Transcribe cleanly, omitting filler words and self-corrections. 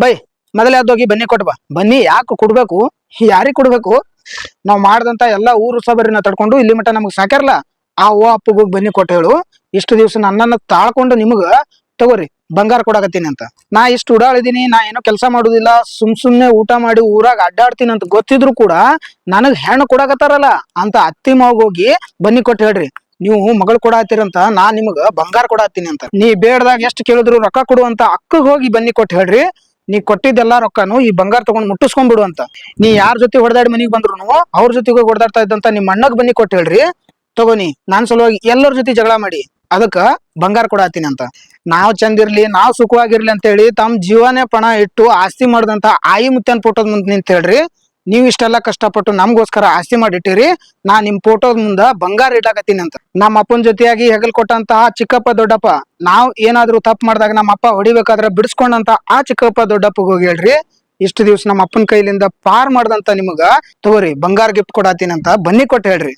By ಮೊದಲೇ ಹೋಗಿ ಬನ್ನಿ ಕೊಟ್ಟು ಬಾ. ಬನ್ನಿ ಯಾಕೆ ಕೊಡ್ಬೇಕು, ಯಾರಿಗ್ ಕೊಡ್ಬೇಕು? ನಾವ್ ಮಾಡ್ದಂತ ಎಲ್ಲಾ ಊರು ಸಬರಿನ ತಡ್ಕೊಂಡು ಇಲ್ಲಿ ಮಟ್ಟ ನಮಗ್ ಸಾಕ್ಯಾರಲ್ಲ, ಆ ಓ ಅಪ್ಪಗ್ ಹೋಗಿ ಬನ್ನಿ ಕೊಟ್ಟು ಹೇಳು, ಇಷ್ಟು ದಿವ್ಸ ನನ್ನನ್ನ ತಾಳ್ಕೊಂಡು ನಿಮಗ ತಗೋರಿ ಬಂಗಾರ ಕೊಡಾಕತ್ತೀನಿ ಅಂತ. ನಾ ಇಷ್ಟು ಉಡಾಳಿದೀನಿ, ನಾ ಏನೋ ಕೆಲಸ ಮಾಡುದಿಲ್ಲ, ಸುಮ್ನೆ ಊಟ ಮಾಡಿ ಊರಾಗ ಅಡ್ಡಾಡ್ತೀನಿ ಅಂತ ಗೊತ್ತಿದ್ರು ಕೂಡ ನನಗ್ ಹೆಣ್ಣು ಕೊಡಾಕತ್ತಾರಲ್ಲ ಅಂತ ಅತ್ತಿ ಮಾವಗ್ ಹೋಗಿ ಬನ್ನಿ ಕೊಟ್ಟು ಹೇಳ್ರಿ, ನೀವು ಮಗಳು ಕೊಡಾತ್ತೀರಂತ ನಾ ನಿಮಗ ಬಂಗಾರ ಕೊಡಾತೀನಿ ಅಂತ. ನೀ ಬೇಡದಾಗ ಎಷ್ಟು ಕೇಳಿದ್ರು ರೊಕ್ಕ ಕೊಡುವಂತ ಅಕ್ಕಗ್ ಹೋಗಿ ಬನ್ನಿ ಕೊಟ್ಟು ಹೇಳ್ರಿ, ನೀ ಕೊಟ್ಟಿದ್ದೆಲ್ಲಾ ರೊಕ್ಕನು ಈ ಬಂಗಾರ ತಗೊಂಡ್ ಮುಟ್ಟಿಸ್ಕೊಂಡ್ಬಿಡು ಅಂತ. ನೀ ಯಾರ ಜೊತೆ ಹೊಡೆದಾಡಿ ಮನಿಗ್ ಬಂದ್ರು ಅವ್ರ ಜೊತೆಗೆ ಹೊಡೆದಾಡ್ತಾ ಇದ್ದಂತ ನಿಮ್ ಅಣ್ಣಗ್ ಬನ್ನಿ ಕೊಟ್ಟು ಹೇಳ್ರಿ, ತಗೋನಿ ನಾನ್ ಸಲುವಾಗಿ ಎಲ್ಲರ ಜೊತೆ ಜಗಳ ಮಾಡಿ ಅದಕ್ಕ ಬಂಗಾರ ಕೊಡಾತೀನಿ ಅಂತ. ನಾವ್ ಚಂದಿರ್ಲಿ, ನಾವ್ ಸುಖವಾಗಿರ್ಲಿ ಅಂತ ಹೇಳಿ ತಮ್ಮ ಜೀವನೇ ಪಣ ಇಟ್ಟು ಆಸ್ತಿ ಮಾಡಿದಂತ ಆಯಿ ಮುತ್ತನ್ ಫೋಟೋದ ಮುಂದೆ ನಿಂತ ಹೇಳ್ರಿ, ನೀವ್ ಇಷ್ಟೆಲ್ಲಾ ಕಷ್ಟಪಟ್ಟು ನಮ್ಗೋಸ್ಕರ ಆಸ್ತಿ ಮಾಡಿಟ್ಟಿರಿ, ನಾ ನಿಮ್ ಫೋಟೋದ ಮುಂದ ಬಂಗಾರ ಇಟ್ಟಾಕತ್ತೀನಿ ಅಂತ. ನಮ್ಮ ಅಪ್ಪನ ಜೊತೆಯಾಗಿ ಹೆಗಲ್ ಕೊಟ್ಟಂತಹ ಚಿಕ್ಕಪ್ಪ ದೊಡ್ಡಪ್ಪ, ನಾವ್ ಏನಾದ್ರು ತಪ್ಪು ಮಾಡಿದಾಗ ನಮ್ಮ ಅಪ್ಪ ಹೊಡಿಬೇಕಾದ್ರೆ ಬಿಡಿಸ್ಕೊಂಡಂತ ಆ ಚಿಕ್ಕಪ್ಪ ದೊಡ್ಡಪ್ಪಗೆ ಹೋಗಿ ಹೇಳ್ರಿ, ಇಷ್ಟು ದಿವ್ಸ ನಮ್ಮ ಅಪ್ಪನ ಕೈಲಿಂದ ಪಾರ್ ಮಾಡ್ದಂತ ನಿಮಗ ತಗೋರಿ ಬಂಗಾರ ಗಿಫ್ಟ್ ಕೊಡಾತೀನಿ ಅಂತ ಬನ್ನಿ ಕೊಟ್ಟು ಹೇಳ್ರಿ.